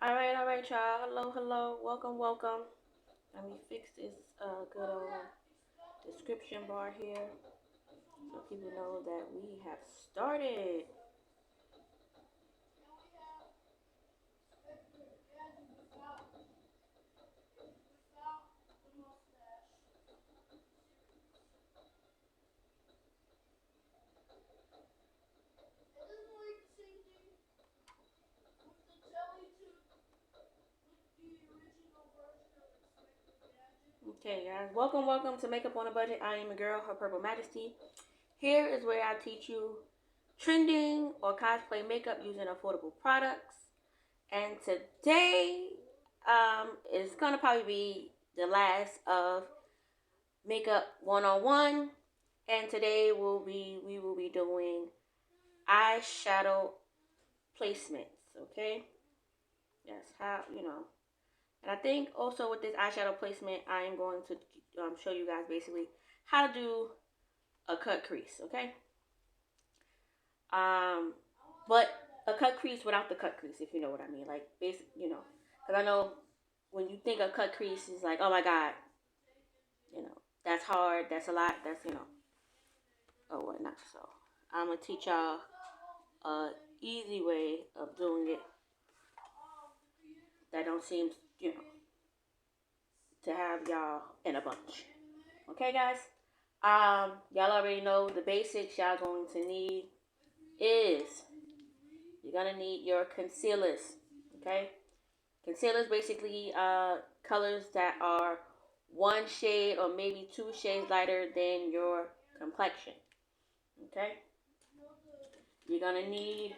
All right, y'all. Hello, hello. Welcome, welcome. Let me fix this good old description bar here so people know that we have started. Okay, guys. Welcome, welcome to Makeup on a Budget. I am your girl, Her Purple Majesty. Here is where I teach you trending or cosplay makeup using affordable products. And today is gonna probably be the last of makeup 101. And today we will be doing eyeshadow placements. Okay, yes, how you know. And I think also with this eyeshadow placement, I am going to show you guys basically how to do a cut crease. Okay, um, but a cut crease without the cut crease, if you know what I mean. Like basic, because I know when you think of cut crease, it's like, oh my god, that's hard, that's a lot, that's or whatnot. So I'm gonna teach y'all a easy way of doing it that don't seem, to have y'all in a bunch. Okay, guys? Y'all already know the basics y'all going to need is you're gonna need your concealers. Okay? Concealers basically colors that are one shade or maybe two shades lighter than your complexion. Okay? You're gonna need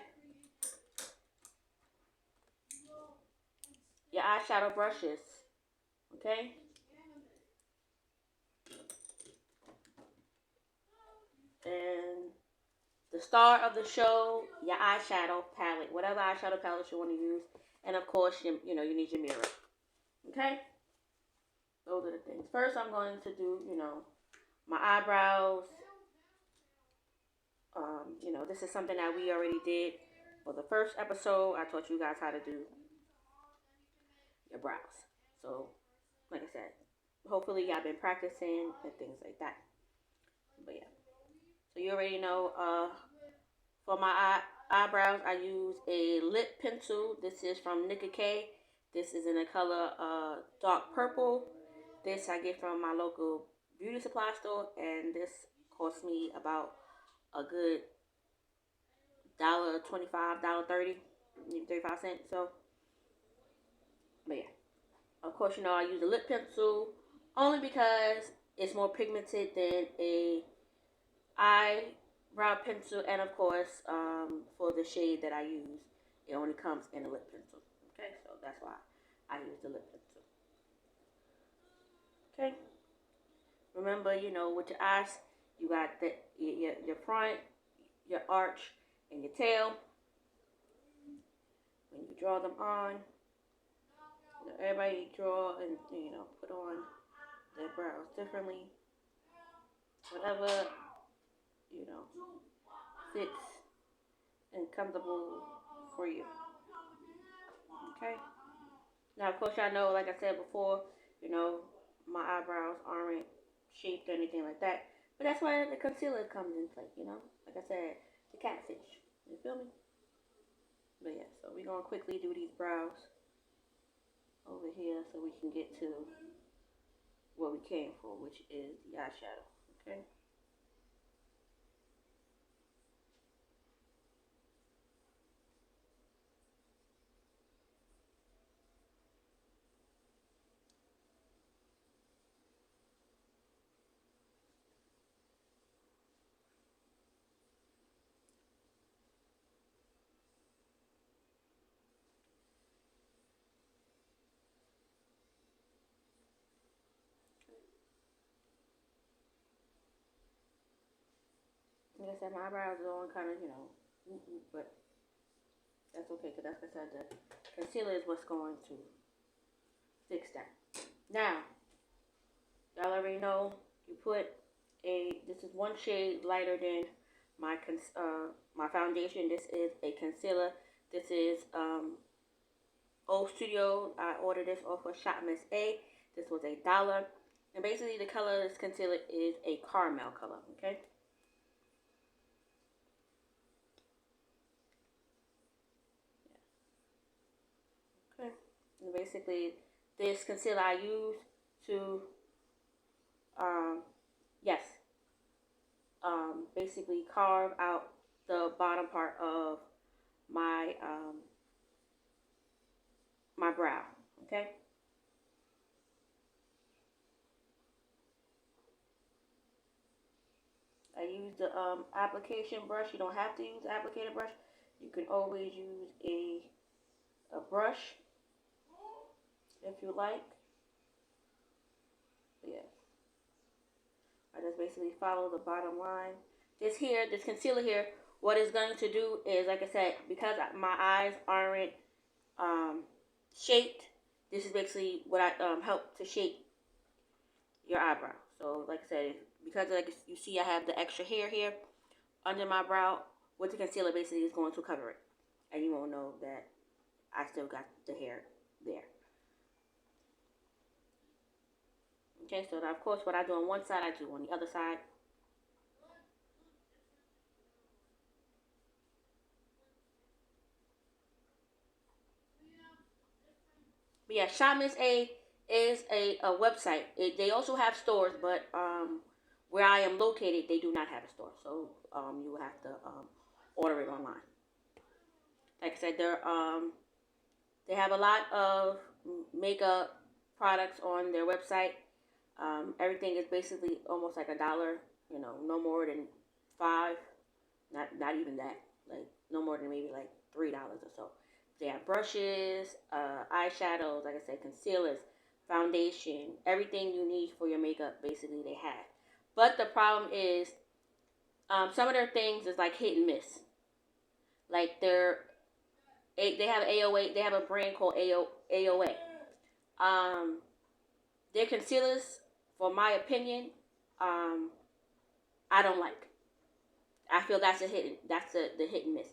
your eyeshadow brushes. Okay? And the star of the show, your eyeshadow palette, whatever eyeshadow palette you want to use, and of course, you need your mirror. Okay, those are the things. First, I'm going to do, my eyebrows. This is something that we already did for the first episode. I taught you guys how to do your brows. So, like I said, hopefully y'all been practicing and things like that. But yeah, so you already know. For my eyebrows, I use a lip pencil. This is from Nicka K. This is in the color dark purple. This I get from my local beauty supply store, and this cost me about a good $1.25, $1.30, maybe 35 cents. So, but yeah, of course, I use a lip pencil only because it's more pigmented than a eyebrow pencil, and of course, for the shade that I use, it only comes in a lip pencil. Okay, so that's why I use the lip pencil. Okay, remember, with your eyes, you got your front, your arch, and your tail. When you draw them on, everybody draw and put on their brows differently. Whatever you know fits and comfortable for you. Okay. Now, of course, y'all know, like I said before, you know, my eyebrows aren't shaped or anything like that. But that's why the concealer comes in play. Like I said, the catfish. You feel me? But yeah, so we're going to quickly do these brows over here so we can get to what we came for, which is the eyeshadow. Okay? Like I said, my eyebrows are on kind of, but that's okay because, like I said, the concealer is what's going to fix that. Now, y'all already know you put this is one shade lighter than my foundation. This is a concealer. This is old studio. I ordered this off of Shop Miss A. This was $1. And basically the color this concealer is a caramel color, okay? Okay. And basically this concealer I use to, yes, basically carve out the bottom part of my, my brow, okay? I use the application brush. You don't have to use the applicator brush. You can always use a brush if you like. But yeah, I just basically follow the bottom line. This here, this concealer here, what it's going to do is, like I said, because my eyes aren't shaped, this is basically what I help to shape your eyebrow. So, like I said, because like you see, I have the extra hair here under my brow. With the concealer, basically, is going to cover it, and you won't know that I still got the hair there. Okay, so now, of course, what I do on one side, I do on the other side. But yeah, Shop Miss A is a website. They also have stores, but where I am located, they do not have a store. So you will have to order it online. Like I said, they have a lot of makeup products on their website. Everything is basically almost like $1. You know, no more than five. Not even that. Like no more than maybe like $3 or so. They have brushes, eyeshadows, like I said, concealers, foundation, everything you need for your makeup. Basically, they have. But the problem is, some of their things is like hit and miss. Like they have AOA. They have a brand called AOA. Um, their concealers, for my opinion, um, I don't like. I feel that's the hit and miss.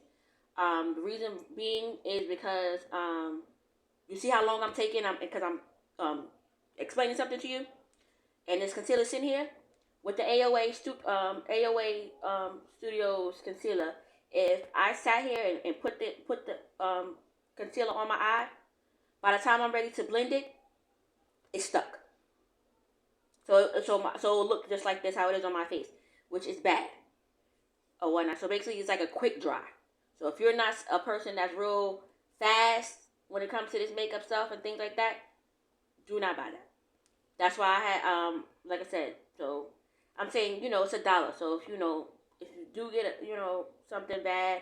The reason being is because you see how long I'm taking. Because I'm explaining something to you, and this concealer sitting here with the AOA Studios concealer. If I sat here and put the concealer on my eye, by the time I'm ready to blend it, it's stuck. So it'll look just like this, how it is on my face, which is bad or whatnot. So basically, it's like a quick dry. So if you're not a person that's real fast when it comes to this makeup stuff and things like that, do not buy that. That's why I had like I said, so I'm saying, it's $1. So if you do get something bad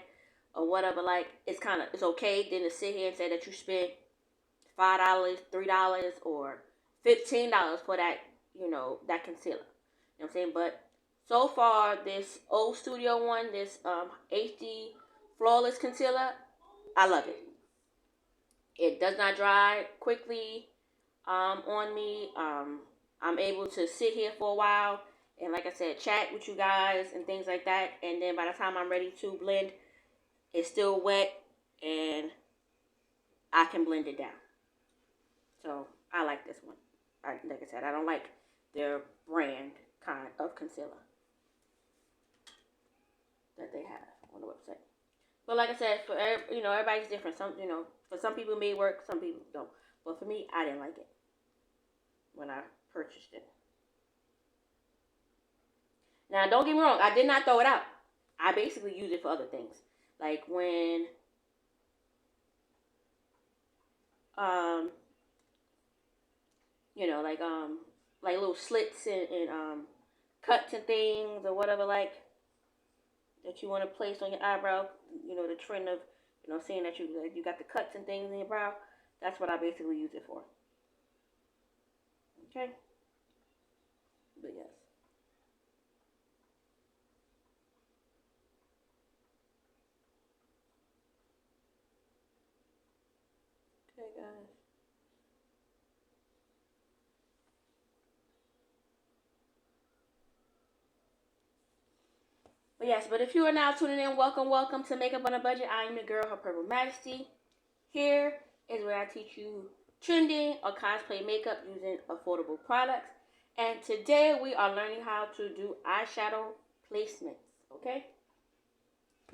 or whatever, like it's okay then to sit here and say that you spent $5, $3, or $15 for that, that concealer. You know what I'm saying? But so far, this old studio one, this HD Flawless Concealer, I love it. It does not dry quickly on me. I'm able to sit here for a while and, like I said, chat with you guys and things like that. And then by the time I'm ready to blend, it's still wet and I can blend it down. So I like this one. Like I said, I don't like their brand kind of concealer that they have on the website. But like I said, for everybody's different. For some people it may work, some people don't. But for me, I didn't like it when I purchased it. Now, don't get me wrong, I did not throw it out. I basically use it for other things, like when like little slits and cuts and things or whatever, like that you want to place on your eyebrow. The trend of seeing that you got the cuts and things in your brow. That's what I basically use it for. Okay, but yes. Okay, guys. But yes, but if you are now tuning in, welcome to Makeup on a Budget. I am your girl, Her Purple Majesty. Here is where I teach you trending or cosplay makeup using affordable products. And today we are learning how to do eyeshadow placements, okay?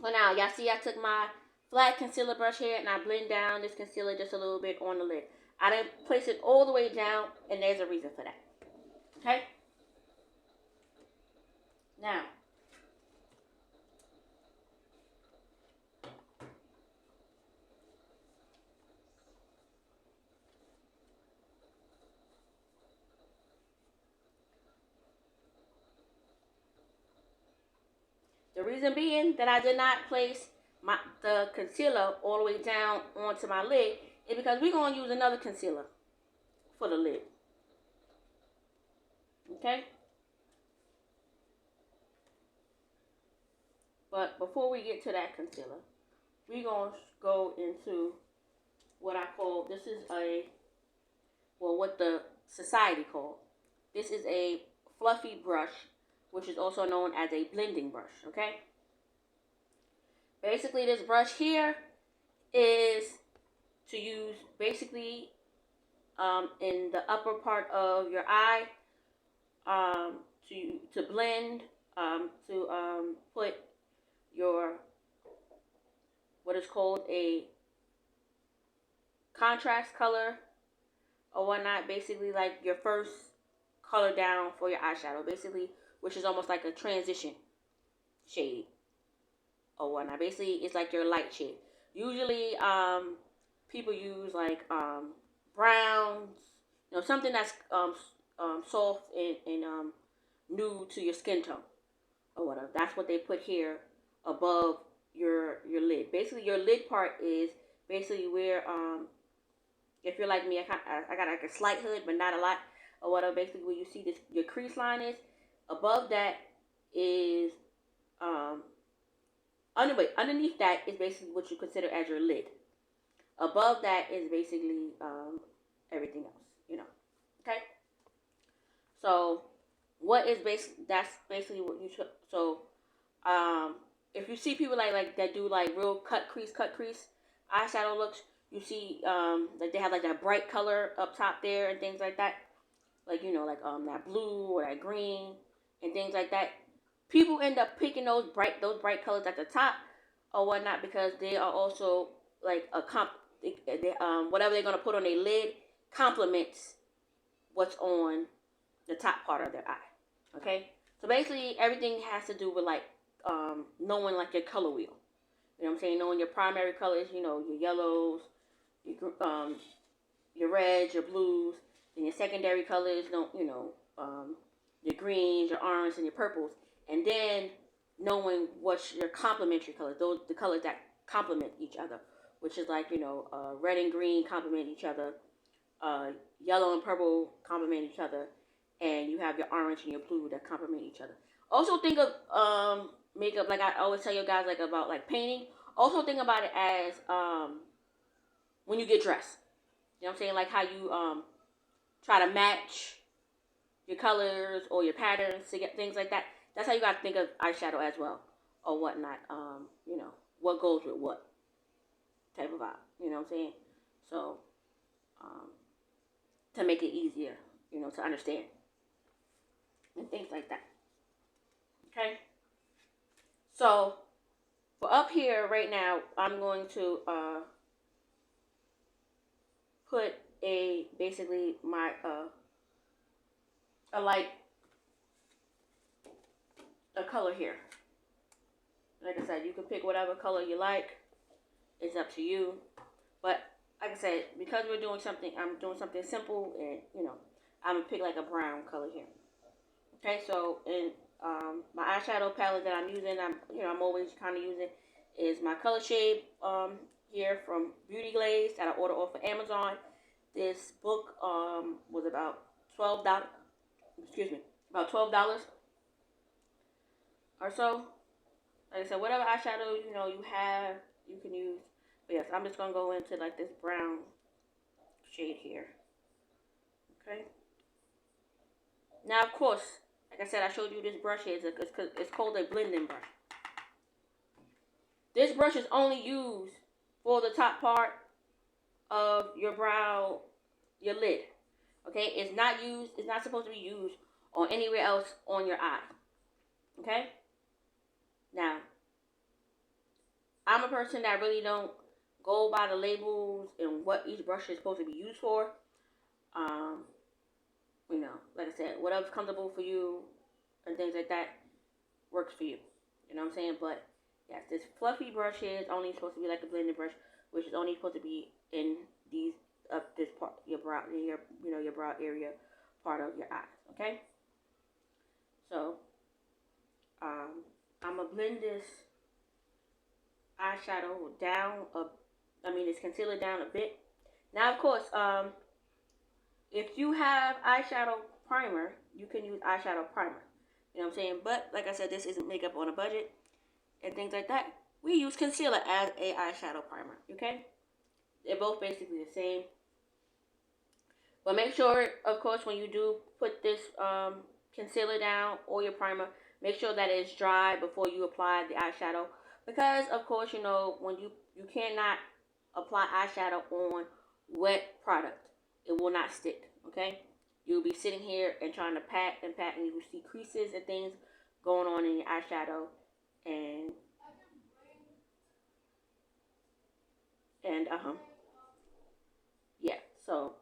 So now, y'all see I took my flat concealer brush here and I blend down this concealer just a little bit on the lid. I didn't place it all the way down, and there's a reason for that, okay? Now, the reason being that I did not place the concealer all the way down onto my lid is because we're going to use another concealer for the lid. Okay? But before we get to that concealer, we're going to go into what I call, this is what the society called. This is a fluffy brush, which is also known as a blending brush, okay? Basically, this brush here is to use basically in the upper part of your eye to blend, to put your, what is called a contrast color or whatnot, basically like your first color down for your eyeshadow, basically, which is almost like a transition shade or whatnot. Basically, it's like your light shade. Usually, people use like browns, something that's soft and nude to your skin tone or whatever. That's what they put here above your lid. Basically, your lid part is basically where if you're like me, I got like a slight hood, but not a lot or whatever. Basically, where you see this your crease line is, above that is underneath that is basically what you consider as your lid. Above that is basically everything else, Okay. So what is that's basically what you should. So if you see people like that do like real cut crease eyeshadow looks, you see like they have like that bright color up top there and things like that, like that blue or that green and things like that. People end up picking those bright colors at the top or whatnot because they are also like whatever they're gonna put on their lid complements what's on the top part of their eye. Okay, so basically everything has to do with like knowing like your color wheel. You know what I'm saying? Knowing your primary colors, your yellows, your reds, your blues, and your secondary colors, your greens, your orange, and your purples, and then knowing what's your complementary colors, the colors that complement each other, which is like red and green complement each other, yellow and purple complement each other, and you have your orange and your blue that complement each other. Also think of makeup, like I always tell you guys, like about like painting. Also think about it as when you get dressed. You know what I'm saying? Like how you try to match your colors or your patterns to get things like that. That's how you got to think of eyeshadow as well, or whatnot. What goes with what type of vibe. You know what I'm saying? So, to make it easier, to understand and things like that. Okay. So, for up here right now, I'm going to put basically my a color here. Like I said, you can pick whatever color you like. It's up to you. But like I said, because I'm doing something simple, and I'm gonna pick like a brown color here. Okay, so in my eyeshadow palette that I'm using, I'm always kind of using is my color shade here from Beauty Glaze that I ordered off of Amazon. This book was about $12. Excuse me, about $12 or so. Like I said, whatever eyeshadow you have, you can use. But yes, I'm just gonna go into like this brown shade here. Okay. Now, of course, like I said, I showed you this brush here. It's called a blending brush. This brush is only used for the top part of your brow, your lid. Okay, it's not used. It's not supposed to be used on anywhere else on your eye. Okay. Now, I'm a person that really don't go by the labels and what each brush is supposed to be used for. Um, like I said, whatever's comfortable for you and things like that works for you. You know what I'm saying? But yes, this fluffy brush is only supposed to be like a blending brush, which is only supposed to be in these this part, your brow, your brow area part of your eyes. Okay. So I'm gonna blend this eyeshadow down this concealer down a bit. Now, of course, if you have eyeshadow primer, you can use eyeshadow primer. You know what I'm saying? But like I said, this isn't makeup on a budget and things like that. We use concealer as a eyeshadow primer. Okay? They're both basically the same. But make sure, of course, when you do put this concealer down or your primer, make sure that it's dry before you apply the eyeshadow. Because, of course, when you cannot apply eyeshadow on wet product. It will not stick, okay? You'll be sitting here and trying to pat, and you will see creases and things going on in your eyeshadow. And yeah, so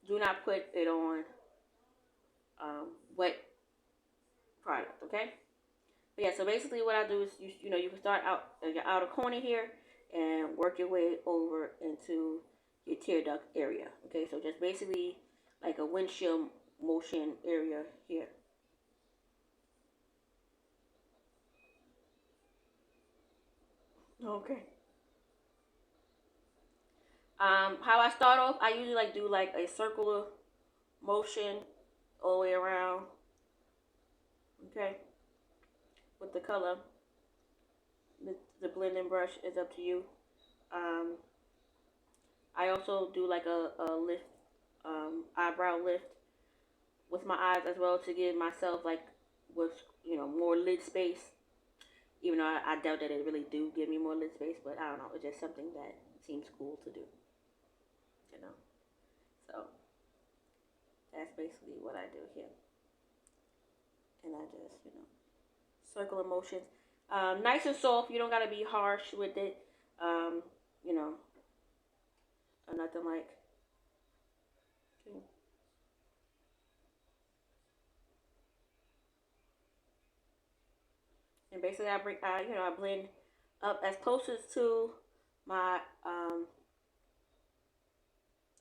do not put it on wet product, okay? But yeah, so basically what I do is, you can start out in your outer corner here and work your way over into your tear duct area, okay? So just basically like a windshield motion area here. Okay. How I start off, I usually do like a circular motion all the way around, okay? With the color, the blending brush is up to you. Um, I also do like a lift, eyebrow lift with my eyes as well to give myself with more lid space. Even though I doubt that it really do give me more lid space, but I don't know. It's just something that seems cool to do, you know. So that's basically what I do here, and I just circular motions, nice and soft. You don't gotta be harsh with it, you know, or nothing like. Okay. And basically, I blend up as close as to my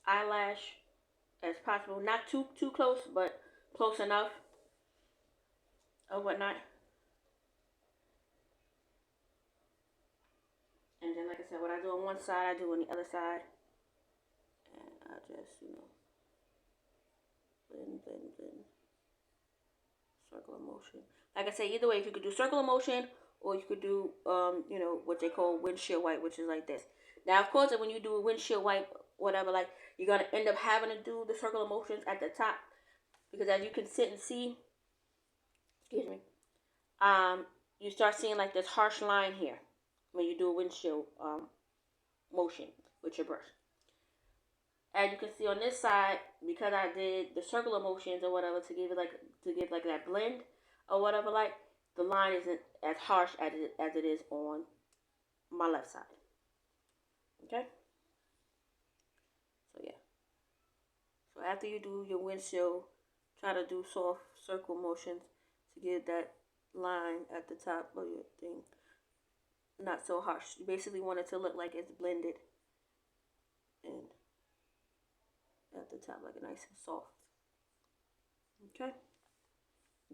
eyelash as possible. Not too close, but close enough or whatnot. And then, like I said, what I do on one side, I do on the other side. And I just, blend. Circular motion. Like I say, either way, if you could do circular motion or you could do, what they call windshield wipe, which is like this. Now, of course, when you do a windshield wipe, whatever, you're going to end up having to do the circular motions at the top. Because as you can sit and see, excuse me, you start seeing this harsh line here when you do a windshield motion with your brush. As you can see on this side, because I did the circular motions or whatever to give it that blend or whatever, the line isn't as harsh as it is on my left side. Okay. So yeah. So after you do your windshield, try to do soft circle motions to get that line at the top of your thing not so harsh. You basically want it to look like it's blended and at the top, like nice and soft. Okay,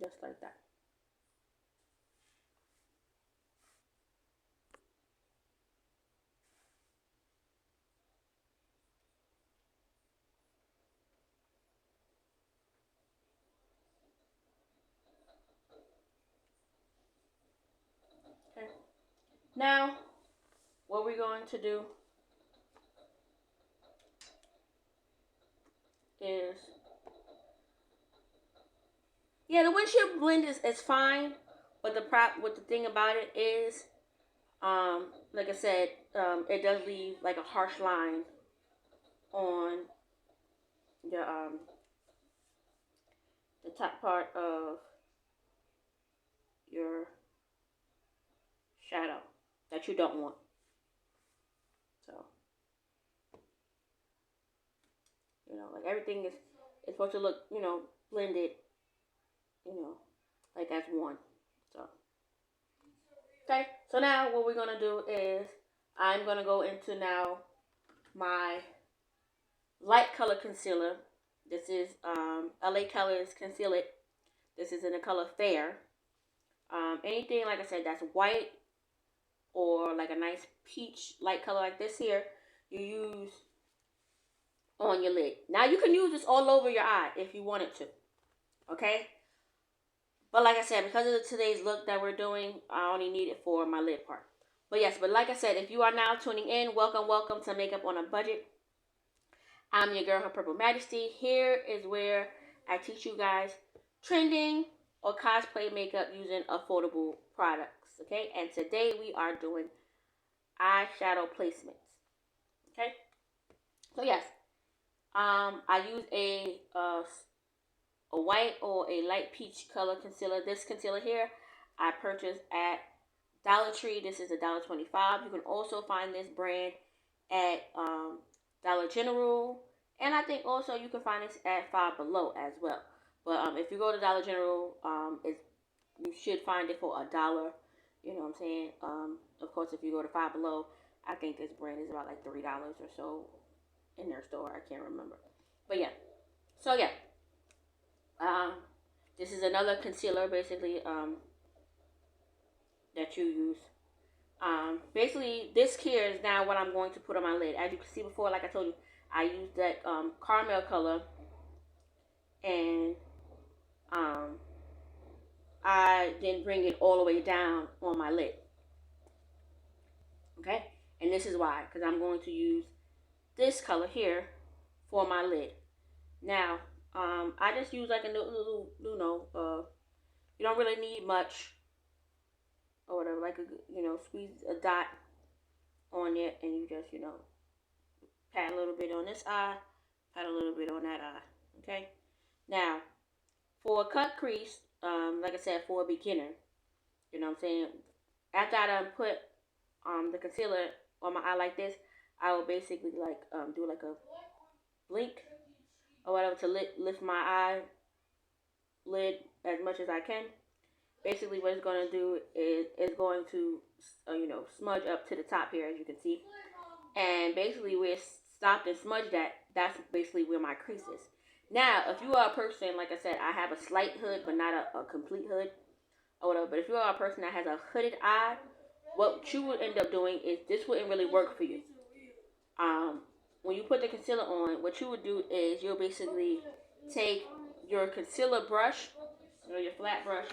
just like that. Okay. Now, what we're going to do is, yeah, the windshield blend is fine, but the thing about it is, like I said, it does leave like a harsh line on the top part of your shadow that you don't want. So, like everything is supposed to look, blended, like as one. So, okay. So now what we're gonna do is I'm gonna go into now my light color concealer. This is LA Colors Conceal It. This is in the color Fair. Anything, like I said, that's white or like a nice peach light color like this here, you use on your lid. Now you can use this all over your eye if you wanted to, okay? But like I said, because of today's look that we're doing, I only need it for my lid part. But yes, but like I said, if you are now tuning in, welcome to Makeup on a Budget. I'm your girl, Her Purple Majesty. Here is where I teach you guys trending or cosplay makeup using affordable products, okay? And today we are doing eyeshadow placements, okay? So yes, I use a white or a light peach color concealer. This concealer here, I purchased at Dollar Tree. This is $1.25. You can also find this brand at Dollar General, and I think also you can find this at Five Below as well. But if you go to Dollar General, you should find it for $1. You know what I'm saying? Of course, if you go to Five Below, I think this brand is about like $3 or so in their store. I can't remember. But yeah. So yeah. This is another concealer basically that you use. Basically this here is now what I'm going to put on my lid. As you can see before, like I told you, I used that caramel color, and I didn't bring it all the way down on my lid. Okay? And this is why, because I'm going to use this color here for my lid. Now, I just use like a little you don't really need much or whatever, like squeeze a dot on it, and you just, pat a little bit on this eye, pat a little bit on that eye, okay? Now, for a cut crease, like I said, for a beginner, you know what I'm saying, after I done put the concealer on my eye like this, I will basically like do like a blink or whatever to lift my eyelid as much as I can. Basically what it's going to do is it's going to smudge up to the top here, as you can see, and basically where it stopped and smudged that's basically where my crease is. Now if you are a person, like I said, I have a slight hood but not a complete hood or whatever, but if you are a person that has a hooded eye, what you would end up doing is this wouldn't really work for you. When you put the concealer on, what you would do is you'll basically take your concealer brush, your flat brush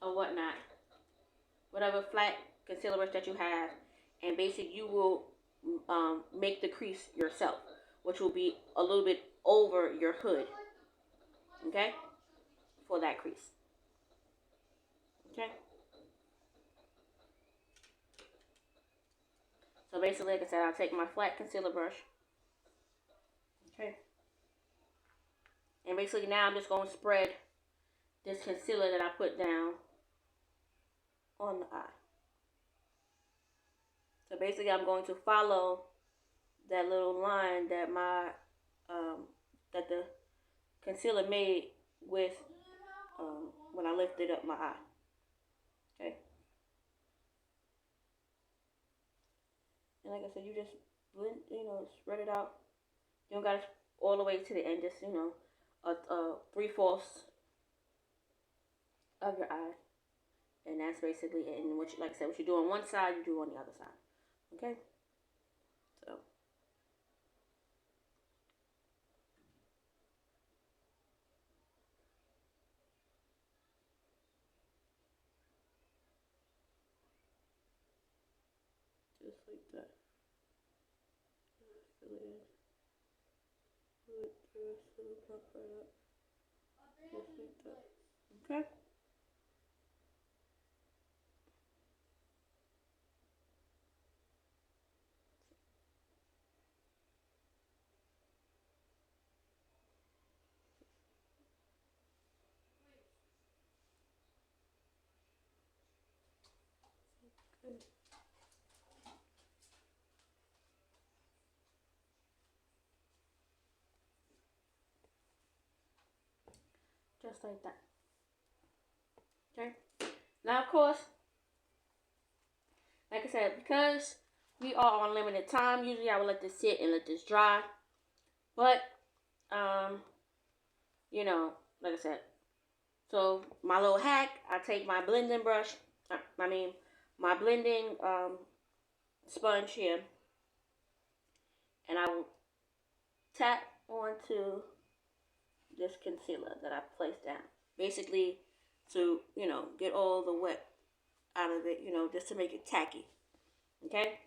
or whatnot, whatever flat concealer brush that you have, and basically you will make the crease yourself, which will be a little bit over your hood, okay, for that crease, okay. So basically, like I said, I'll take my flat concealer brush, okay, and basically now I'm just going to spread this concealer that I put down on the eye. So basically I'm going to follow that little line that that the concealer made with when I lifted up my eye, okay. And like I said, you just blend, spread it out. You don't got to all the way to the end, just a 3/4 of your eye, and that's basically it. And what you, like I said, what you do on one side, you do on the other side, okay. So just like that. Fill it in. Just fill it up right up. Just like that. Okay. Just like that. Okay. Now, of course, like I said, because we are on limited time, usually I would let this sit and let this dry. But, um, you know, like I said, so my little hack, I take my blending brush, my blending sponge here, and I will tap onto this concealer that I placed down. Basically, to, get all the wet out of it, just to make it tacky. Okay?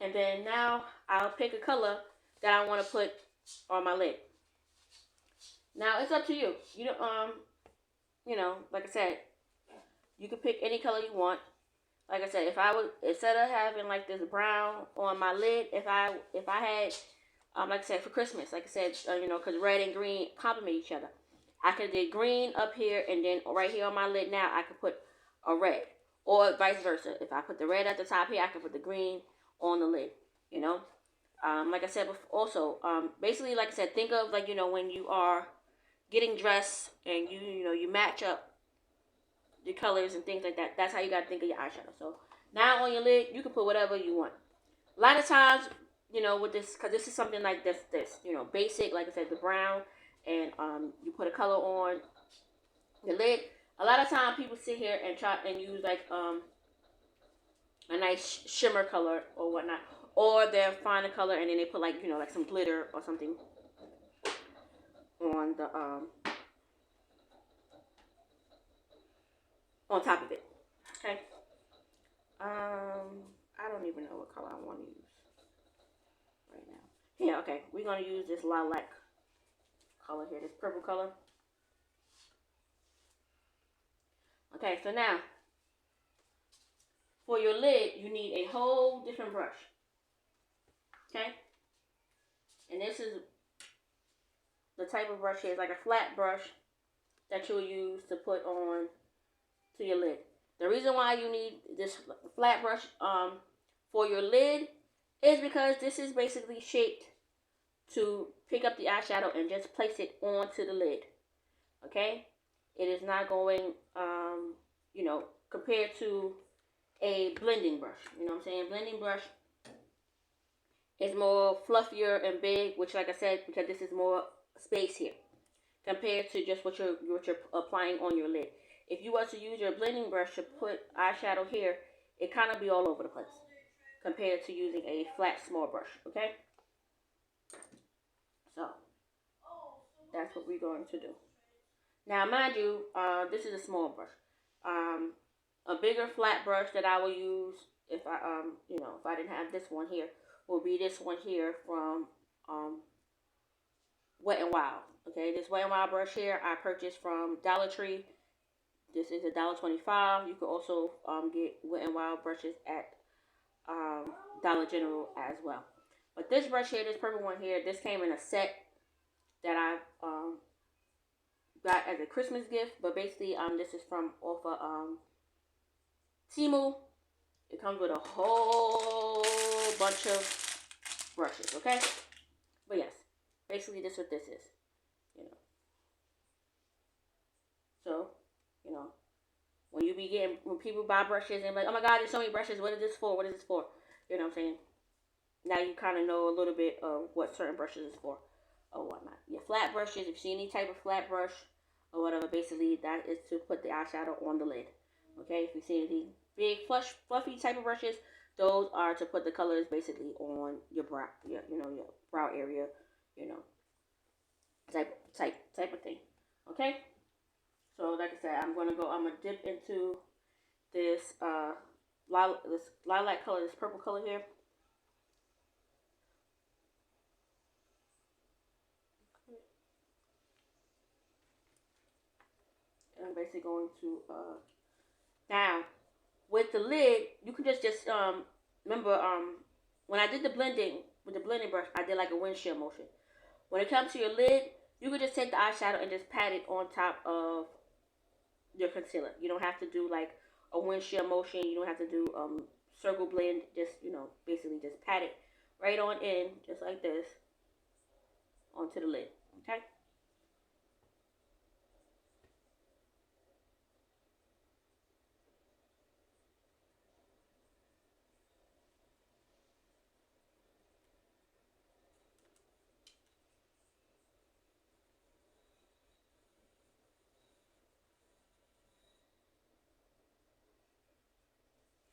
And then now I'll pick a color that I want to put on my lid. Now it's up to you. You don't, like I said, you can pick any color you want. Like I said, if I would, instead of having like this brown on my lid, if I had, like I said, for Christmas, like I said, because red and green complement each other, I could do green up here, and then right here on my lid now, I could put a red, or vice versa. If I put the red at the top here, I could put the green on the lid. Like I said before, also, basically, like I said, think of like when you are getting dressed and you match up the colors and things like that. That's how you got to think of your eyeshadow. So now on your lid, you can put whatever you want. A lot of times, with this, because this is something like this, basic, like I said, the brown, and you put a color on your lid. A lot of times, people sit here and try and use like a nice shimmer color or whatnot, or they'll find a color and then they put like like some glitter or something on the on top of it. Okay. I don't even know what color I want to use right now. Yeah, okay. We're gonna use this lilac color here, this purple color. Okay, so now for your lid, you need a whole different brush. Okay? And this is the type of brush here. It's like a flat brush that you'll use to put on to your lid. The reason why you need this flat brush for your lid is because this is basically shaped to pick up the eyeshadow and just place it onto the lid. Okay? It is not going, compared to a blending brush. You know what I'm saying? Blending brush is more fluffier and big, which, like I said, because this is more space here compared to just what you're applying on your lid. If you were to use your blending brush to put eyeshadow here, it kind of be all over the place compared to using a flat, small brush. Okay? So that's what we're going to do. Now, mind you, this is a small brush. A bigger flat brush that I will use if I didn't have this one here will be this one here from Wet n Wild. Okay, this Wet n Wild brush here I purchased from Dollar Tree. This is $1.25. You can also get Wet n Wild brushes at Dollar General as well. But this brush here, this purple one here, this came in a set that I got as a Christmas gift. But basically, this is from off of Temu. It comes with a whole bunch of brushes, okay? But yes, basically this is what this is, So, when people buy brushes and like, oh my God, there's so many brushes. What is this for? What is this for? You know what I'm saying? Now you kind of know a little bit of what certain brushes is for or whatnot. Your flat brushes, if you see any type of flat brush or whatever, basically that is to put the eyeshadow on the lid. Okay, if you see any big, fluffy type of brushes, those are to put the colors basically on your brow, your brow area, type of thing. Okay. So like I said, I'm gonna dip into this lilac color, this purple color here. And I'm basically going to now with the lid, you can just remember when I did the blending with the blending brush, I did like a windshield motion. When it comes to your lid, you can just take the eyeshadow and just pat it on top of your concealer. You don't have to do like a windshield motion. You don't have to do circle blend. Just, basically just pat it right on in, just like this, onto the lid. Okay.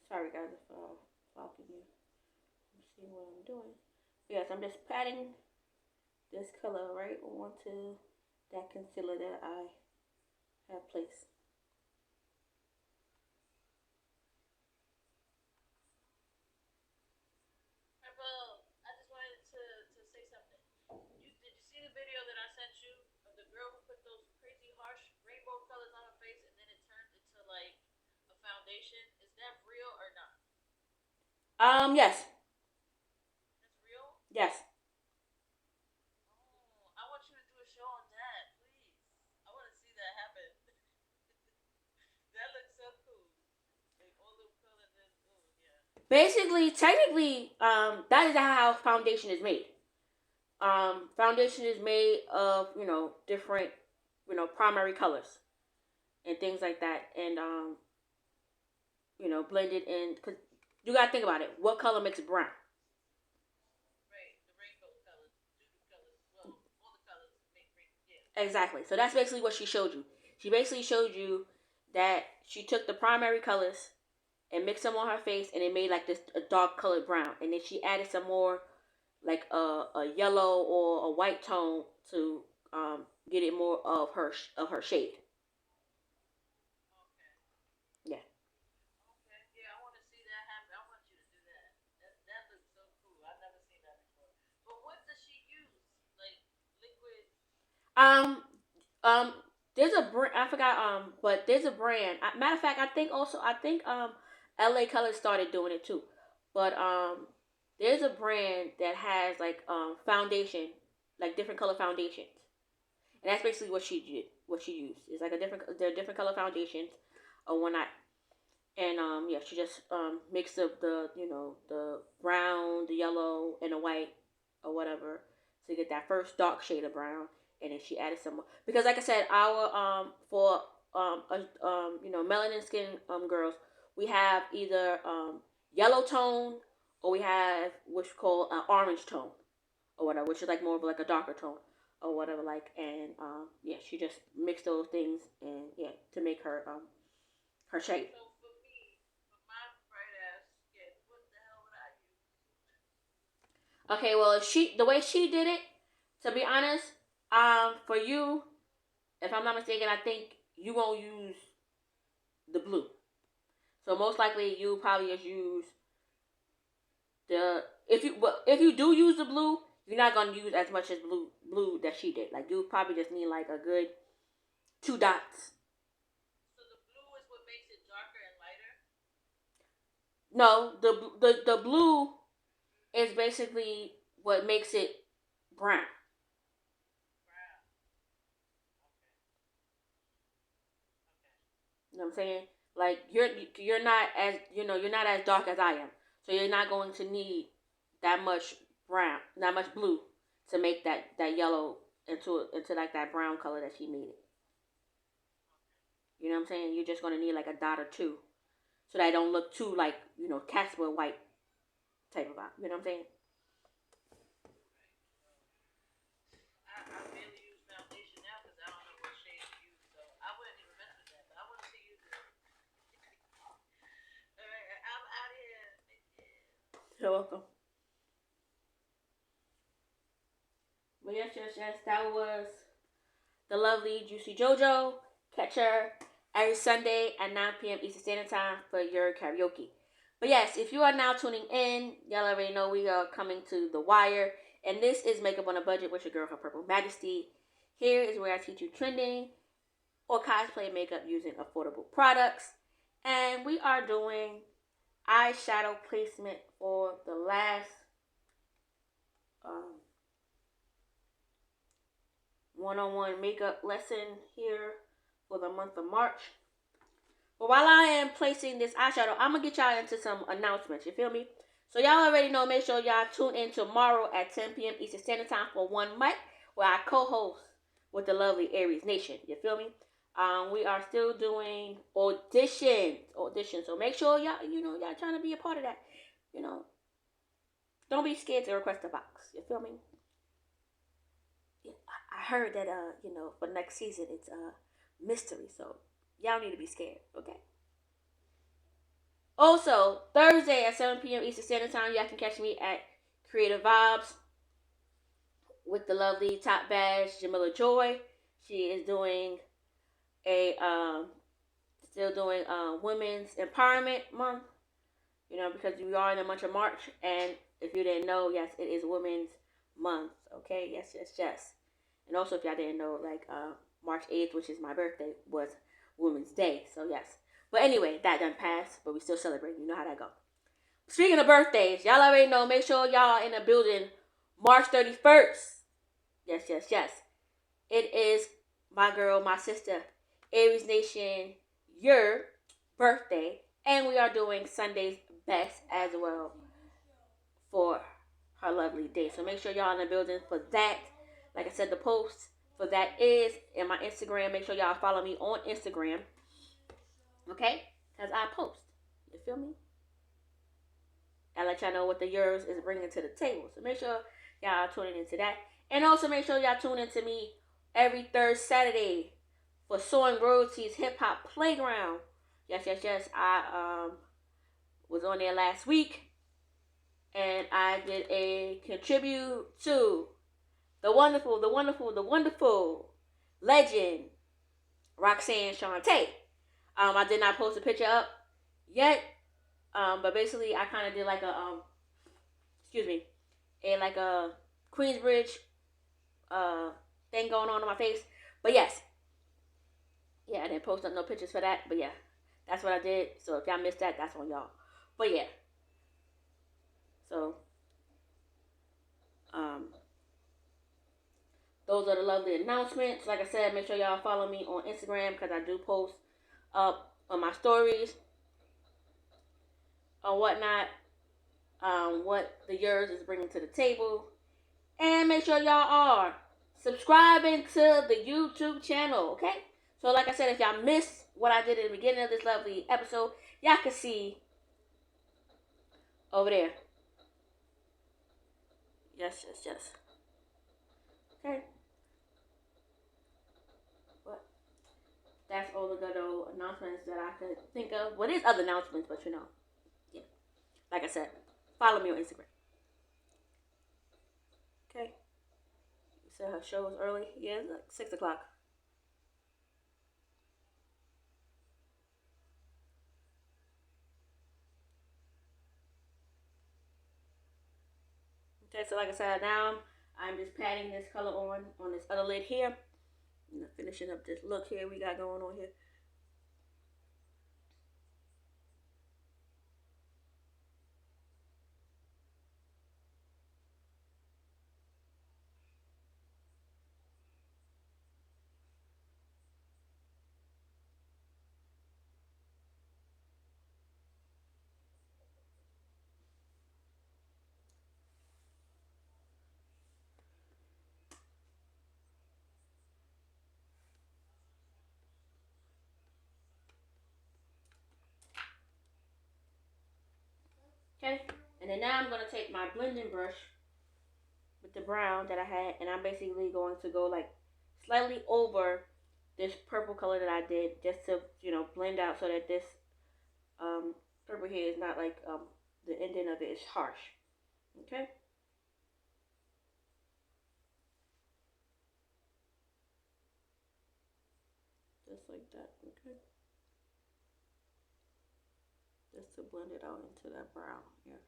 Sorry guys if talking you. See what I'm doing. Yes, I'm just patting this color right onto that concealer that I have placed. Well, I just wanted to say something. Did you see the video that I sent you of the girl who put those crazy harsh rainbow colors on her face and then it turned into like a foundation? Is that real or not? Yes. That's real? Yes. Oh, I want you to do a show on that, please. I want to see that happen. That looks so cool. Like all the colors and yeah. Basically, technically, that is how foundation is made. Foundation is made of, different, primary colors and things like that, and blended in. Cause you gotta think about it. What color makes it brown? Right, the rainbow colors, nude colors, well, all the colors make rainbow. Yeah. Exactly. So that's basically what she showed you. She basically showed you that she took the primary colors and mixed them on her face, and it made like this a dark colored brown, and then she added some more like a yellow or a white tone to get it more of her shade. Okay. Yeah. Okay. Yeah, I want to see that happen. I want you to do that. That looks so cool. I've never seen that before. But what does she use? Like liquid. Um. Um. There's a brand. I forgot. But there's a brand. Matter of fact, I think also. I think L.A. Colors started doing it too. But there's a brand that has like foundation, like different color foundations, and that's basically what she did. What she used is like they're different color foundations or whatnot, and yeah, she just mixed up the brown, the yellow, and the white or whatever to get that first dark shade of brown, and then she added some more because like I said, our for melanin skin girls, we have either yellow tone or we have what's called an orange tone or whatever, which is like more of like a darker tone or whatever, like, and yeah, she just mixed those things and yeah to make her shape. So for me, for my bright ass skin, what the hell would I use? Okay, well, the way she did it, to be honest, for you, if I'm not mistaken, I think you won't use the blue. So most likely you probably just use the if you do use the blue, you're not gonna use as much as blue that she did. Like you probably just need like a good 2 dots. So the blue is what makes it darker and lighter. No, the blue is basically what makes it brown. Brown. Okay. You know what I'm saying? Like you're not as you're not as dark as I am, so you're not going to need that much brown, that much blue to make that yellow into like that brown color that she made it. You know what I'm saying? You're just gonna need like a dot or two, so that it don't look too like Casper white type of vibe. You know what I'm saying? I barely use foundation now because I don't know what shade to use, so I wouldn't even mess with that. But I want to see you do it. All right, I'm out of here. You're welcome. But yes, that was the lovely Juicy JoJo. Catch her every Sunday at 9 p.m. Eastern Standard Time for your karaoke. But yes, if you are now tuning in, y'all already know we are coming to the wire. And this is Makeup on a Budget with your girl, Her Purple Majesty. Here is where I teach you trending or cosplay makeup using affordable products. And we are doing eyeshadow placement for the last one-on-one makeup lesson here for the month of March. But while I am placing this eyeshadow, I'm going to get y'all into some announcements. You feel me? So y'all already know, make sure y'all tune in tomorrow at 10 p.m. Eastern Standard Time for One Mic, where I co-host with the lovely Aries Nation. You feel me? We are still doing auditions. So make sure y'all, y'all trying to be a part of that. Don't be scared to request a box. You feel me? Yeah, I heard that, for next season, it's mystery. So y'all need to be scared, okay? Also, Thursday at 7 p.m. Eastern Standard Time, y'all can catch me at Creative Vibes with the lovely Top Badge Jamila Joy. She is doing still doing Women's Empowerment Month, because we are in the month of March. And if you didn't know, yes, it is Women's Month, okay? Yes. And also, if y'all didn't know, like, March 8th, which is my birthday, was Women's Day, so yes. But anyway, that done passed, but we still celebrate. You know how that go. Speaking of birthdays, y'all already know, make sure y'all in the building March 31st. Yes. It is my girl, my sister, Aries Nation, your birthday. And we are doing Sunday's best as well for her lovely day. So make sure y'all in the building for that. Like I said, the post for that is in my Instagram. Make sure y'all follow me on Instagram. Okay? Because I post. You feel me? I let y'all know what the yours is bringing to the table. So make sure y'all tuning into that. And also make sure y'all tune into me every third Saturday for Soaring Royalties Hip Hop Playground. Yes. I was on there last week. And I did a contribute to the wonderful legend, Roxanne Shante. I did not post a picture up yet. But basically I kind of did like a Queensbridge thing going on my face. But yes. Yeah, I didn't post up no pictures for that. But yeah, that's what I did. So if y'all missed that, that's on y'all. But yeah. So those are the lovely announcements. Like I said, make sure y'all follow me on Instagram because I do post up on my stories or whatnot, what the yours is bringing to the table. And make sure y'all are subscribing to the YouTube channel, okay? So like I said, if y'all missed what I did at the beginning of this lovely episode, y'all can see over there. Yes. Okay. But that's all the good old announcements that I could think of. Well, there's other announcements, but yeah. Like I said, follow me on Instagram. Okay. You said her show was early. Yeah, it's like 6 o'clock. Okay, so like I said, now I'm just patting this color on this other lid here. Finishing up this look here we got going on here. Okay, and then now I'm going to take my blending brush with the brown that I had, and I'm basically going to go like slightly over this purple color that I did, just to blend out so that this purple here is not like the ending of it is harsh. Okay. Just like that. Okay. Just to blend it out into that brown here.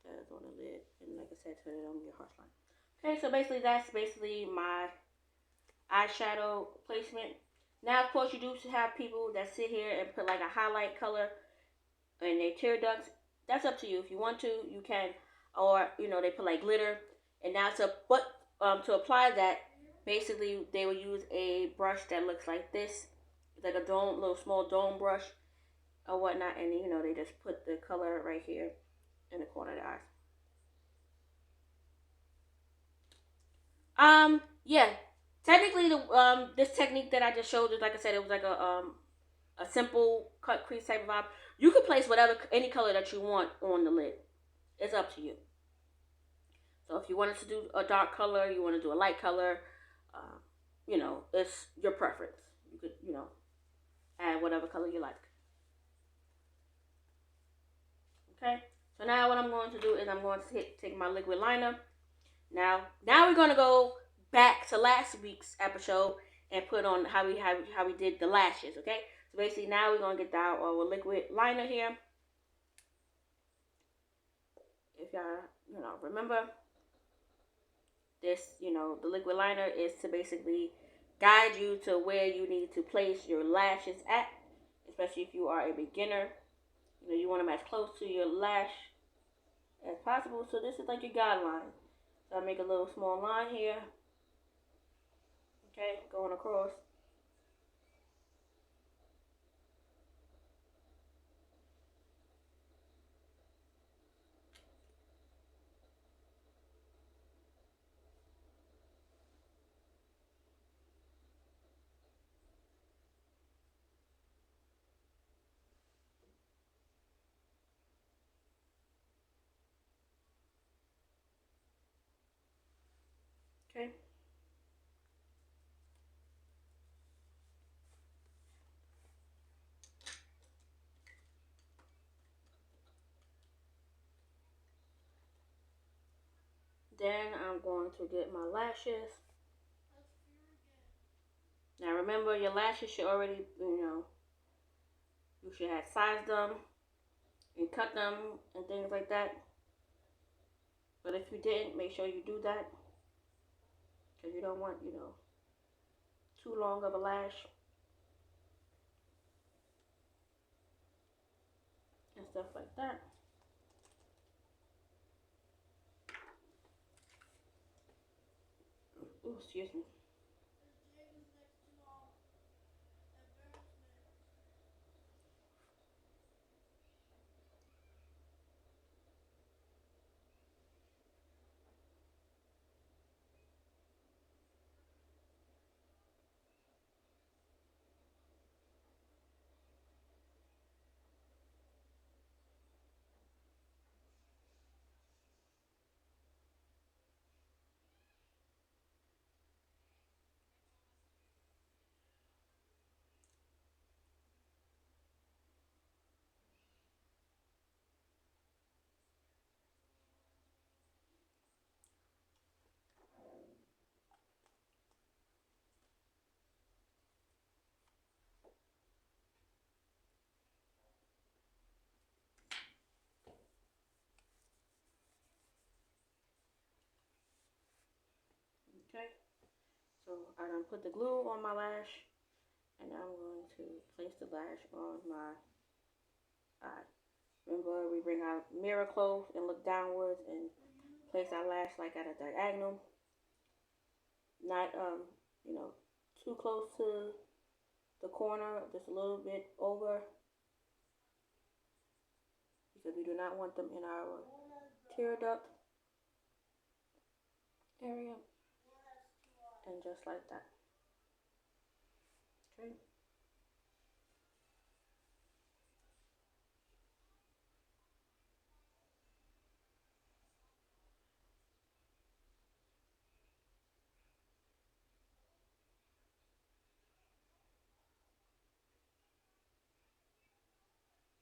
That is on the lid, and like I said, turn it on your harsh line. Okay, so basically that's my eyeshadow placement. Now, of course, you do have people that sit here and put like a highlight color in their tear ducts. That's up to you. If you want to, you can. Or, they put like glitter. And now to apply that, basically they will use a brush that looks like this. It's like a little small dome brush. or whatnot, and you know, they just put the color right here in the corner of the eyes. Yeah. Technically, the this technique that I just showed is, like I said, it was like a simple cut crease type of vibe. You could place whatever any color that you want on the lid. It's up to you. So if you wanted to do a dark color, you want to do a light color, uh, you know, it's your preference. You could, you know, add whatever color you like. Okay. So now what I'm going to do is I'm going to take my liquid liner. Now we're gonna go back to last week's episode and put on how we did the lashes. Okay. So basically now we're gonna get our liquid liner here. If y'all remember this, the liquid liner is to basically guide you to where you need to place your lashes at, especially if you are a beginner. You want them as close to your lash as possible. So this is like your guideline. So I make a little small line here. Okay, going across. Okay. Then I'm going to get my lashes. Now remember, your lashes should already, you should have sized them and cut them and things like that. But if you didn't, make sure you do that, because you don't want, too long of a lash and stuff like that. Ooh, excuse me. Okay. So I done put the glue on my lash, and I'm going to place the lash on my eye. Remember, we bring our mirror close and look downwards and place our lash like at a diagonal, not too close to the corner, just a little bit over, because we do not want them in our tear duct area, and just like that. Okay.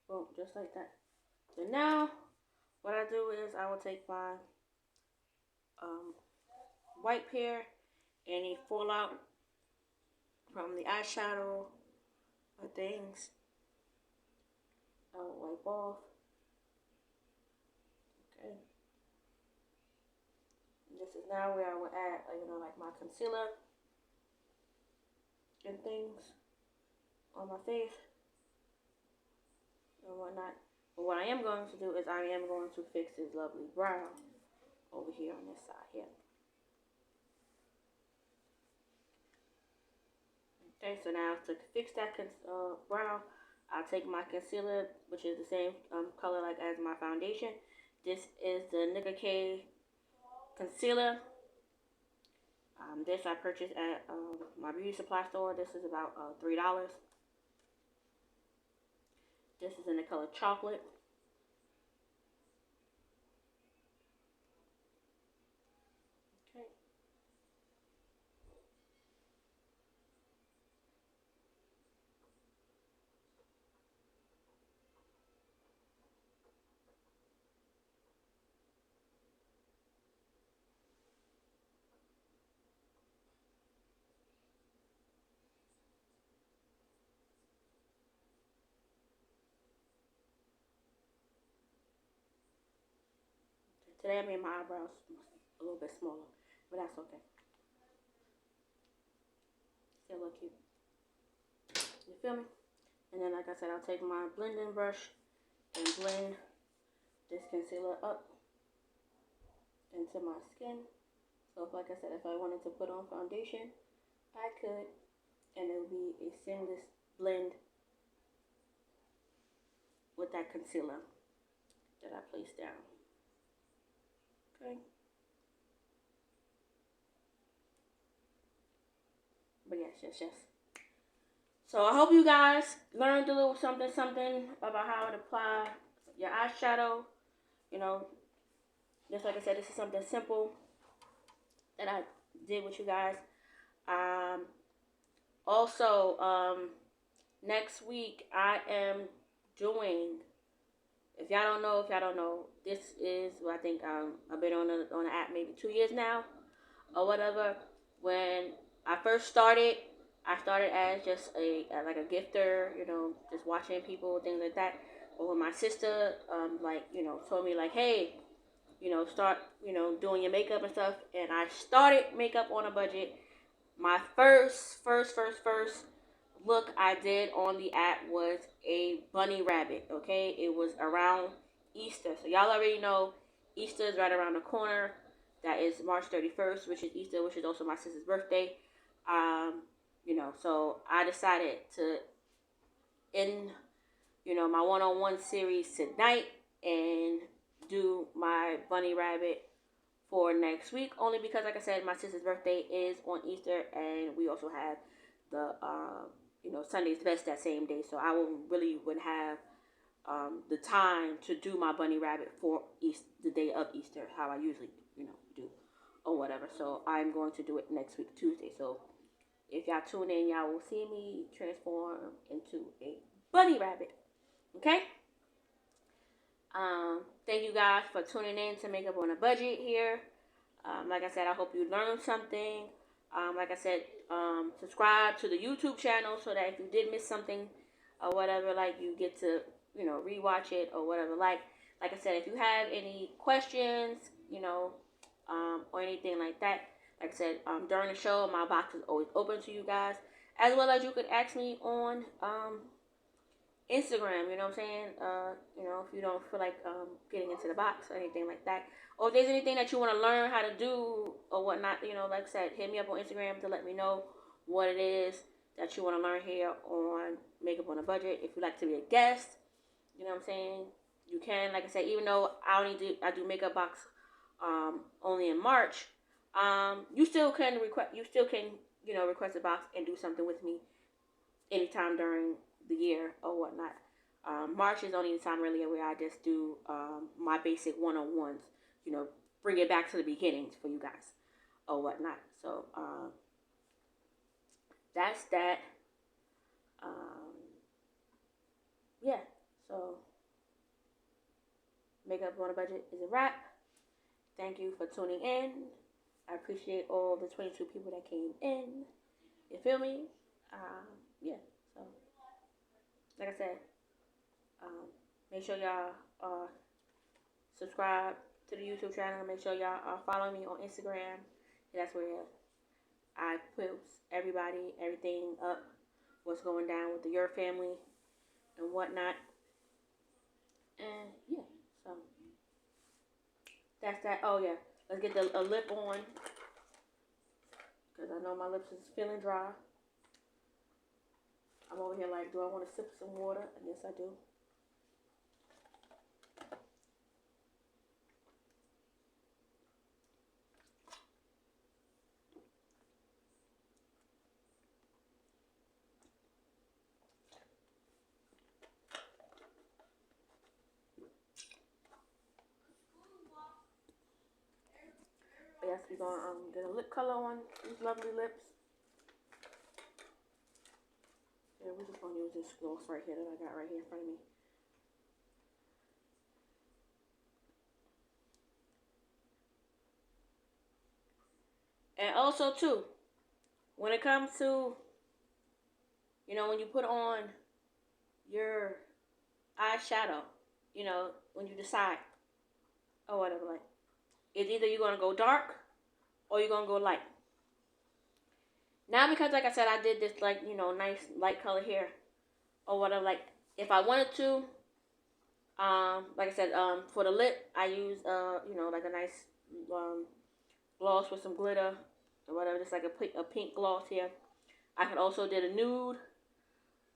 Boom, just like that. So now, what I do is I will take my um, wipe here, any fallout from the eyeshadow or things, I will wipe off. Okay. And this is now where I will add, like my concealer and things on my face and whatnot. But what I am going to do is I am going to fix this lovely brow over here on this side here. Okay, so now to fix that brow, I'll take my concealer, which is the same color like as my foundation. This is the Nicka K concealer. This I purchased at my beauty supply store. This is about $3. This is in the color chocolate. Okay. Today I made my eyebrows a little bit smaller, but that's okay. Still look cute. You feel me? And then, like I said, I'll take my blending brush and blend this concealer up into my skin. So, if, like I said, if I wanted to put on foundation, I could, and it would be a seamless blend with that concealer that I placed down. Okay. But yes. So I hope you guys learned a little something about how to apply your eyeshadow. You know, just like I said, this is something simple that I did with you guys. Also, next week I am doing. If y'all don't know, this is I think I've been on the app maybe 2 years now, or whatever. When I first started, I started as just like a gifter, you know, just watching people, things like that. But when my sister, told me like, hey, start, doing your makeup and stuff, and I started makeup on a budget. My first look I did on the app was a bunny rabbit. Okay, it was around Easter, so y'all already know Easter is right around the corner. That is March 31st, which is Easter, which is also my sister's birthday. So I decided to end, my one-on-one series tonight and do my bunny rabbit for next week. Only because, like I said, my sister's birthday is on Easter, and we also have the, Sunday's best that same day. So I wouldn't have the time to do my bunny rabbit for the day of Easter, how I usually, do or whatever. So I'm going to do it next week, Tuesday. So if y'all tune in, y'all will see me transform into a bunny rabbit. Okay? Thank you guys for tuning in to Makeup on a Budget here. Like I said, I hope you learned something. Like I said, subscribe to the YouTube channel so that if you did miss something or whatever, like you get to, rewatch it or whatever. Like I said, if you have any questions, or anything like that, like I said, during the show, my box is always open to you guys. As well as you could ask me on Instagram, you know what I'm saying? If you don't feel like getting into the box or anything like that. Or if there's anything that you want to learn how to do or whatnot, like I said, hit me up on Instagram to let me know what it is that you want to learn here on Makeup on a Budget. If you'd like to be a guest, you know what I'm saying? You can, like I said, even though I do makeup box only in March, you still can request a box and do something with me anytime during the year or whatnot. March is only the time really where I just do my basic one-on-ones, bring it back to the beginnings for you guys or whatnot. So that's that. Yeah, so Makeup on a Budget is a wrap. Thank you for tuning in. I appreciate all the 22 people that came in. You feel me? Yeah, so like I said, make sure y'all subscribe to the YouTube channel. Make sure y'all follow me on Instagram. That's where I post everything up, what's going down with your family and whatnot. And yeah, so that's that. Oh yeah, let's get a lip on, because I know my lips is feeling dry. I'm over here like, do I want to sip some water? I guess I do. But yes, we're going to get a lip color on these lovely lips. Yeah, we're just going to use this gloss right here that I got right here in front of me. And also, too, when it comes to, you know, when you put on your eyeshadow, you know, when you decide, or whatever, like, it's either you're going to go dark or you're going to go light. Now, because, like I said, I did this, like, you know, nice light color here, or whatever, like, if I wanted to, like I said, for the lip, I use, you know, like a nice, gloss with some glitter, or whatever, just like a pink gloss here. I could also did a nude,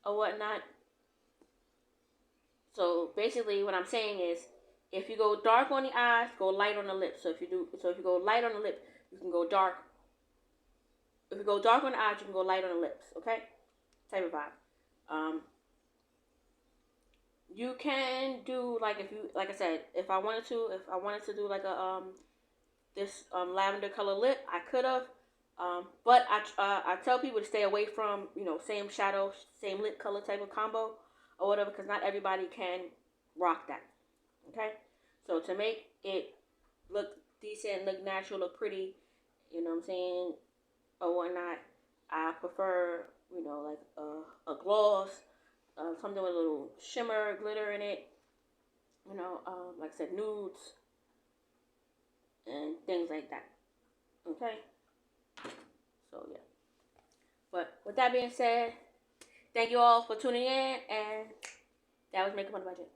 or whatnot. So, basically, what I'm saying is, if you go dark on the eyes, go light on the lips. So if you go light on the lip, you can go dark. If you go dark on the eyes, you can go light on the lips. Okay, type of vibe. You can do like like I said, if I wanted to do like a this lavender color lip, I could have. But I tell people to stay away from, you know, same shadow, same lip color type of combo or whatever, because not everybody can rock that. Okay, so to make it look decent, look natural, look pretty, you know what I'm saying, or whatnot, I prefer, you know, like a gloss, something with a little shimmer, glitter in it, you know, like I said, nudes and things like that. Okay, so yeah. But with that being said, thank you all for tuning in, and that was Makeup on a Budget.